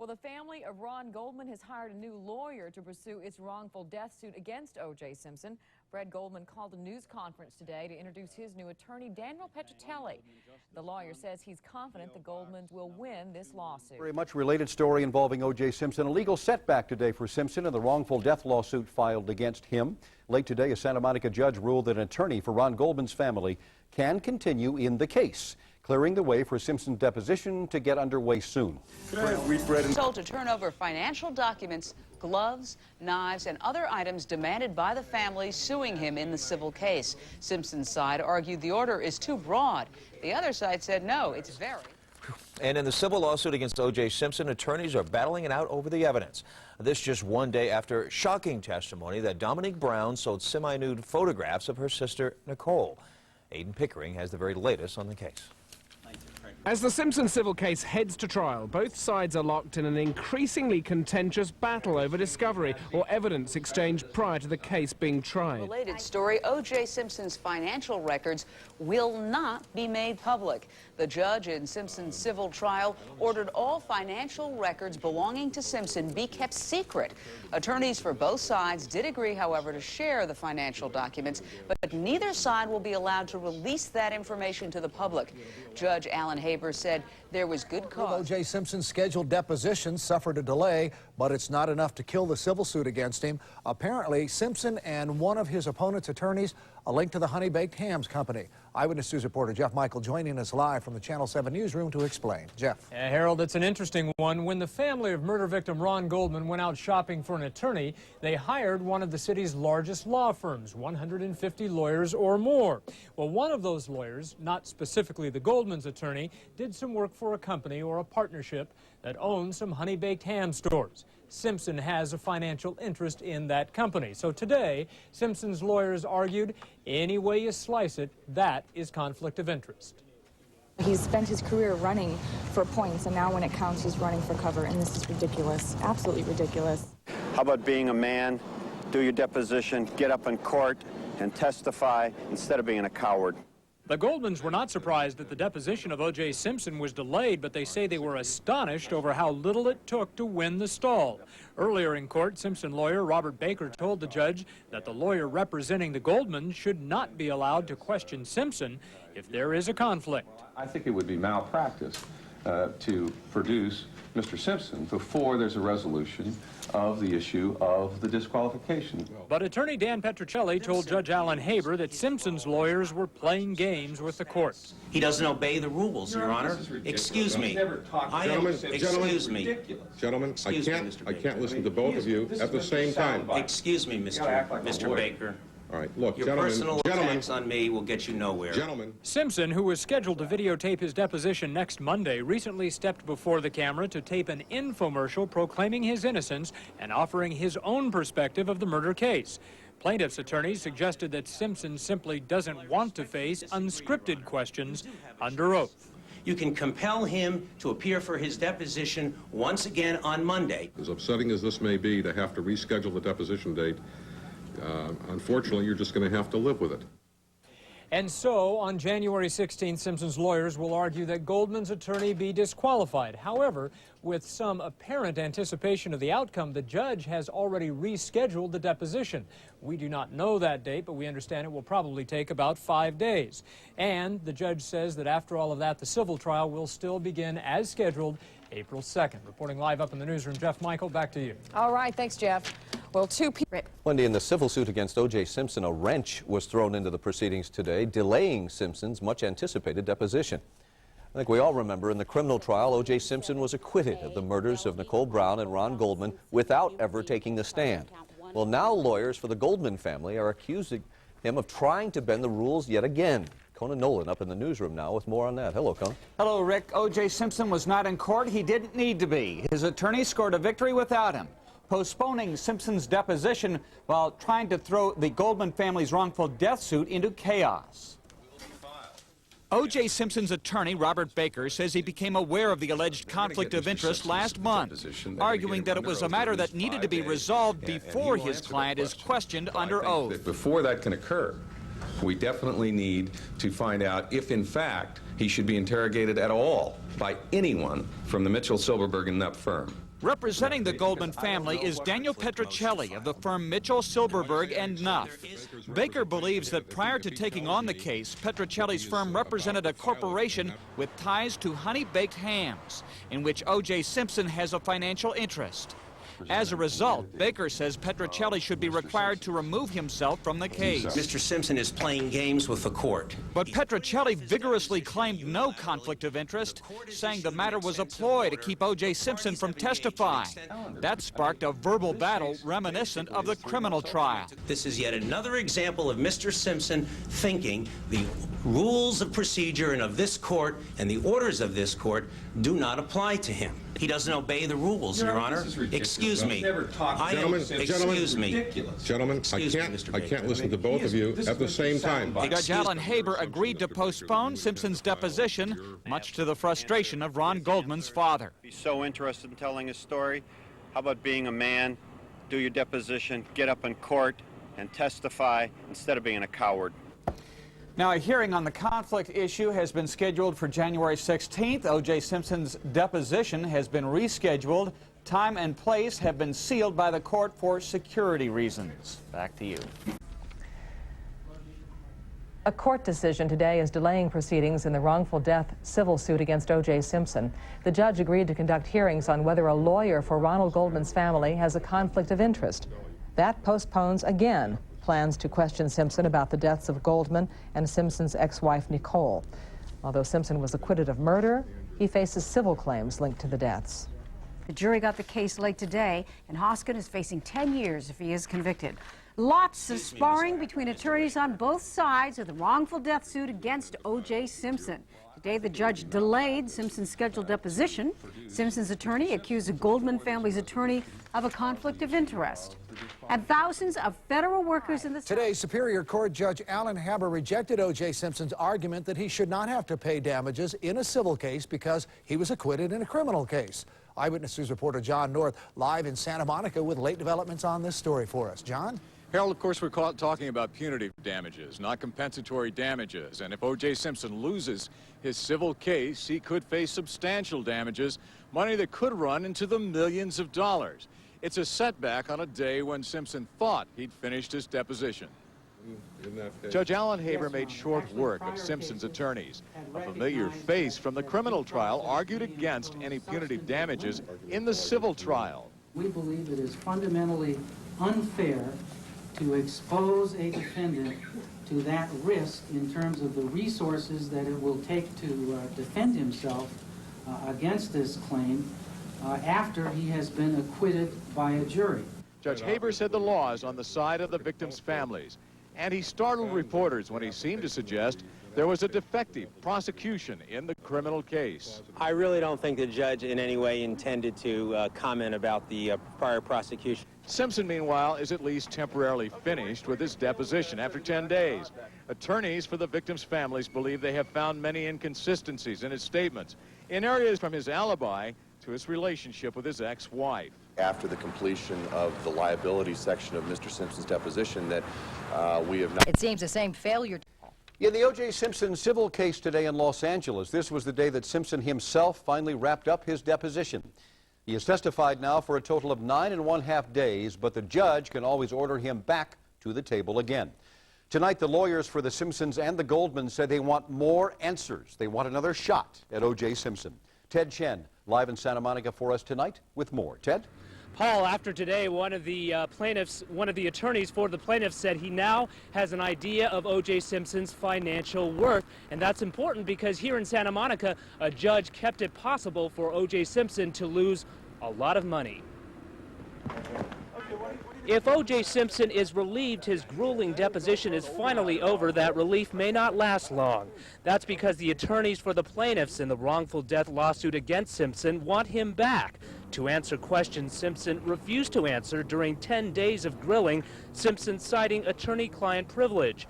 the family of Ron Goldman has hired a new lawyer to pursue its wrongful death suit against O.J. Simpson. Fred Goldman called a news conference today to introduce his new attorney, Daniel Petrocelli. The lawyer says he's confident the Goldmans will win this lawsuit. Very much related story involving O.J. Simpson. A legal setback today for Simpson and the wrongful death lawsuit filed against him. Late today, a Santa Monica judge ruled that an attorney for Ron Goldman's family can continue in the case, clearing the way for Simpson's deposition to get underway soon. Told to turn over financial documents, gloves, knives, and other items demanded by the family suing him in the civil case. Simpson's side argued the order is too broad. The other side said no, it's very. And in the civil lawsuit against O.J. Simpson, attorneys are battling it out over the evidence. This just one day after shocking testimony that Dominique Brown sold semi-nude photographs of her sister, Nicole. Aidan Pickering has the very latest on the case. As the Simpson civil case heads to trial, both sides are locked in an increasingly contentious battle over discovery or evidence exchanged prior to the case being tried. Related story, O.J. Simpson's financial records will not be made public. The judge in Simpson's civil trial ordered all financial records belonging to Simpson be kept secret. Attorneys for both sides did agree, however, to share the financial documents, but neither side will be allowed to release that information to the public. Judge Alan Haber said there was good cause. O.J. Simpson's scheduled deposition suffered a delay, but it's not enough to kill the civil suit against him. Apparently, Simpson and one of his opponent's attorneys a link to the Honey Baked Hams company. Eyewitness News reporter Jeff Michael joining us live from the Channel 7 newsroom to explain. Jeff. Harold, it's an interesting one. When the family of murder victim Ron Goldman went out shopping for an attorney, they hired one of the city's largest law firms, 150 lawyers or more. Well, one of those lawyers, not specifically the Goldman's attorney, did some work for a company or a partnership that owns some Honey Baked Ham stores. Simpson has a financial interest in that company. So today, Simpson's lawyers argued, any way you slice it, that is conflict of interest. He's spent his career running for points, and now when it counts, he's running for cover, and this is ridiculous, absolutely ridiculous. How about being a man, do your deposition, get up in court, and testify instead of being a coward? The Goldmans were not surprised that the deposition of O.J. Simpson was delayed, but they say they were astonished over how little it took to win the stall. Earlier in court, Simpson lawyer Robert Baker told the judge that the lawyer representing the Goldmans should not be allowed to question Simpson if there is a conflict. I think it would be malpractice to produce Mr. Simpson before there's a resolution of the issue of the disqualification. But attorney Dan Petrocelli told Judge Alan Haber that Simpson's lawyers were playing games with the court. He doesn't obey the rules, Your Honor. Excuse me. Excuse me. Gentlemen, I can't listen to both of you at the same time. Excuse me, Mr. Baker. All right, look, your personal attacks on me will get you nowhere. Gentlemen. Simpson, who was scheduled to videotape his deposition next Monday, recently stepped before the camera to tape an infomercial proclaiming his innocence and offering his own perspective of the murder case. Plaintiff's attorneys suggested that Simpson simply doesn't want to face unscripted questions under oath. You can compel him to appear for his deposition once again on Monday. As upsetting as this may be to have to reschedule the deposition date, unfortunately, you're just going to have to live with it. And so, on January 16th, Simpson's lawyers will argue that Goldman's attorney be disqualified. However, with some apparent anticipation of the outcome, the judge has already rescheduled the deposition. We do not know that date, but we understand it will probably take about 5 days. And the judge says that after all of that, the civil trial will still begin as scheduled April 2nd. Reporting live up in the newsroom, Jeff Michael, back to you. All right, thanks, Jeff. Well, two people. Wendy, in the civil suit against O.J. Simpson, a wrench was thrown into the proceedings today, delaying Simpson's much-anticipated deposition. I think we all remember in the criminal trial, O.J. Simpson was acquitted of the murders of Nicole Brown and Ron Goldman without ever taking the stand. Well, now lawyers for the Goldman family are accusing him of trying to bend the rules yet again. Conan Nolan up in the newsroom now with more on that. Hello, Conan. Hello, Rick. O.J. Simpson was not in court. He didn't need to be. His attorney scored a victory without him, postponing Simpson's deposition while trying to throw the Goldman family's wrongful death suit into chaos. O.J. Simpson's attorney, Robert Baker, says he became aware of the alleged conflict of interest last month, arguing that it was a matter that needed to be resolved before his client is questioned under oath. Before that can occur, we definitely need to find out if, in fact, he should be interrogated at all by anyone from the Mitchell, Silverberg, and Knupp firm. Representing the Goldman family is Daniel Petrocelli of the firm Mitchell, Silberberg & Nuff. Baker believes that prior to taking on the case, Petrocelli's firm represented a corporation with ties to honey-baked hams, in which O.J. Simpson has a financial interest. As a result, Baker says Petrocelli should be required to remove himself from the case. Mr. Simpson is playing games with the court. But Petrocelli vigorously claimed no conflict of interest, saying the matter was a ploy to keep O.J. Simpson from testifying. That sparked a verbal battle reminiscent of the criminal trial. This is yet another example of Mr. Simpson thinking the rules of procedure and of this court and the orders of this court do not apply to him. He doesn't obey the rules, Your Honor. Excuse me. Excuse me. Gentlemen, I can't listen to both of you at the same time. Judge Alan Haber agreed to postpone Simpson's deposition, much to the frustration of Ron Goldman's father. He's so interested in telling his story. How about being a man, do your deposition, get up in court, and testify instead of being a coward? Now, a hearing on the conflict issue has been scheduled for January 16th. O.J. Simpson's deposition has been rescheduled. Time and place have been sealed by the court for security reasons. Back to you. A court decision today is delaying proceedings in the wrongful death civil suit against O.J. Simpson. The judge agreed to conduct hearings on whether a lawyer for Ronald Goldman's family has a conflict of interest. That postpones again plans to question Simpson about the deaths of Goldman and Simpson's ex-wife, Nicole. Although Simpson was acquitted of murder, he faces civil claims linked to the deaths. The jury got the case late today, and Hoskin is facing 10 years if he is convicted. Lots of sparring between attorneys on both sides of the wrongful death suit against O.J. Simpson. Today, the judge delayed Simpson's scheduled deposition. Simpson's attorney accused the Goldman family's attorney of a conflict of interest. And thousands of federal workers in the... Today, Superior Court Judge Alan Haber rejected O.J. Simpson's argument that he should not have to pay damages in a civil case because he was acquitted in a criminal case. Eyewitness News reporter John North live in Santa Monica with late developments on this story for us. John? Harold, of course, we're talking about punitive damages, not compensatory damages. And if O.J. Simpson loses his civil case, he could face substantial damages, money that could run into the millions of dollars. It's a setback on a day when Simpson thought he'd finished his deposition. Judge Alan Haber made short work of Simpson's attorneys. A familiar face from the criminal trial argued against any punitive damages in the civil trial. We believe it is fundamentally unfair to expose a defendant to that risk in terms of the resources that it will take to defend himself against this claim after he has been acquitted by a jury. Judge Haber said the law is on the side of the victims' families, and he startled reporters when he seemed to suggest there was a defective prosecution in the criminal case. I really don't think the judge in any way intended to comment about the prior prosecution. Simpson, meanwhile, is at least temporarily finished with his deposition after 10 days. Attorneys for the victims' families believe they have found many inconsistencies in his statements in areas from his alibi to his relationship with his ex-wife. After the completion of the liability section of Mr. Simpson's deposition that we have not... It seems the same failure... In the O.J. Simpson civil case today in Los Angeles, this was the day that Simpson himself finally wrapped up his deposition. He has testified now for a total of 9½ days, but the judge can always order him back to the table again. Tonight, the lawyers for the Simpsons and the Goldmans said they want more answers. They want another shot at O.J. Simpson. Ted Chen, live in Santa Monica for us tonight with more. Ted? Paul, after today, one of the attorneys for the plaintiffs said he now has an idea of O.J. Simpson's financial worth. And that's important because here in Santa Monica, a judge kept it possible for O.J. Simpson to lose a lot of money. If O.J. Simpson is relieved his grueling deposition is finally over, that relief may not last long. That's because the attorneys for the plaintiffs in the wrongful death lawsuit against Simpson want him back to answer questions Simpson refused to answer during 10 days of grilling, Simpson citing attorney-client privilege.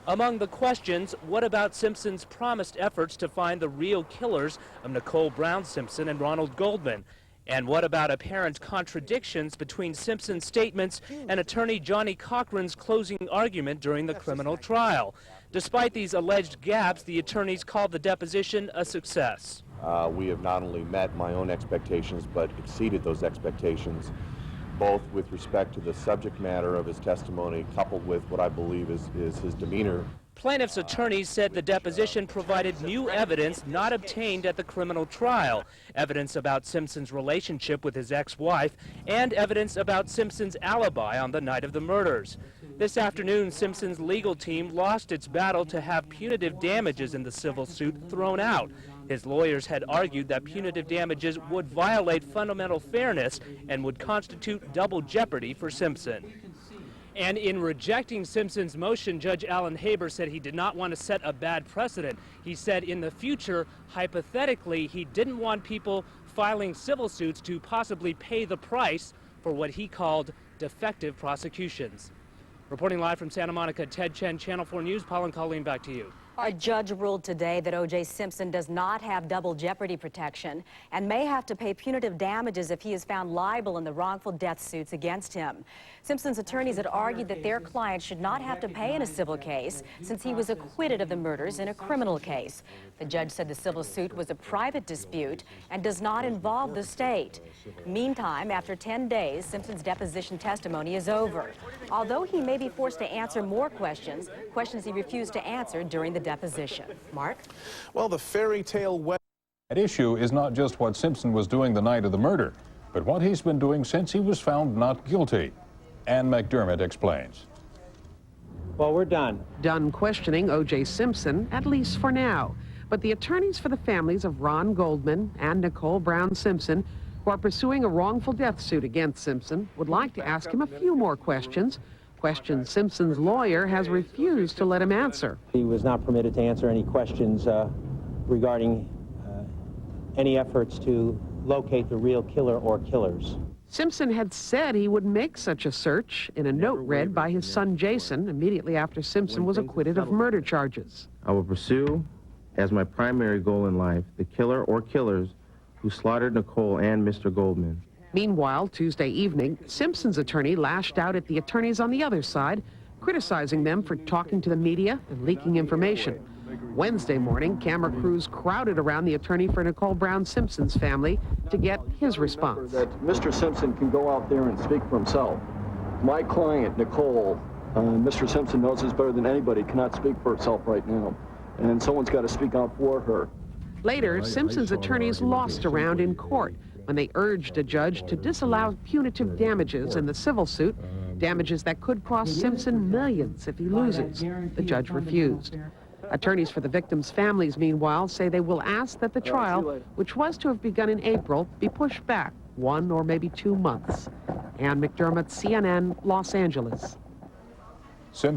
Among the questions, what about Simpson's promised efforts to find the real killers of Nicole Brown Simpson and Ronald Goldman? And what about apparent contradictions between Simpson's statements and attorney Johnny Cochran's closing argument during the criminal trial? Despite these alleged gaps, the attorneys called the deposition a success. We have not only met my own expectations, but exceeded those expectations, both with respect to the subject matter of his testimony, coupled with what I believe is his demeanor. Plaintiff's attorneys said the deposition provided new evidence not obtained at the criminal trial, evidence about Simpson's relationship with his ex-wife, and evidence about Simpson's alibi on the night of the murders. This afternoon, Simpson's legal team lost its battle to have punitive damages in the civil suit thrown out. His lawyers had argued that punitive damages would violate fundamental fairness and would constitute double jeopardy for Simpson. And in rejecting Simpson's motion, Judge Alan Haber said he did not want to set a bad precedent. He said in the future, hypothetically, he didn't want people filing civil suits to possibly pay the price for what he called defective prosecutions. Reporting live from Santa Monica, Ted Chen, Channel 4 News. Paul and Colleen, back to you. A judge ruled today that O.J. Simpson does not have double jeopardy protection and may have to pay punitive damages if he is found liable in the wrongful death suits against him. Simpson's attorneys had argued that their client should not have to pay in a civil case since he was acquitted of the murders in a criminal case. The judge said the civil suit was a private dispute and does not involve the state. Meantime, after 10 days, Simpson's deposition testimony is over. Although he may be forced to answer more questions he refused to answer during the deposition. Mark? Well, the fairy tale at issue is not just what Simpson was doing the night of the murder, but what he's been doing since he was found not guilty. Ann McDermott explains. Well, we're done. Done questioning O.J. Simpson, at least for now. But the attorneys for the families of Ron Goldman and Nicole Brown Simpson, who are pursuing a wrongful death suit against Simpson, would like to ask him a few more questions. Questions Simpson's lawyer has refused to let him answer. He was not permitted to answer any questions regarding any efforts to locate the real killer or killers. Simpson had said he would make such a search in a note read by his son Jason immediately after Simpson was acquitted of murder charges. I will pursue, as my primary goal in life, the killer or killers who slaughtered Nicole and Mr. Goldman. Meanwhile, Tuesday evening, Simpson's attorney lashed out at the attorneys on the other side, criticizing them for talking to the media and leaking information. Wednesday morning, camera crews crowded around the attorney for Nicole Brown Simpson's family to get his response. That Mr. Simpson can go out there and speak for himself. My client, Nicole, Mr. Simpson knows this better than anybody, cannot speak for herself right now. And someone's got to speak out for her. Later, Simpson's attorneys lost a round in court when they urged a judge to disallow punitive damages in the civil suit, damages that could cost Simpson millions if he loses. The judge refused. Attorneys for the victims' families, meanwhile, say they will ask that the trial, which was to have begun in April, be pushed back 1 or maybe 2 months. Ann McDermott, CNN, Los Angeles. Simpson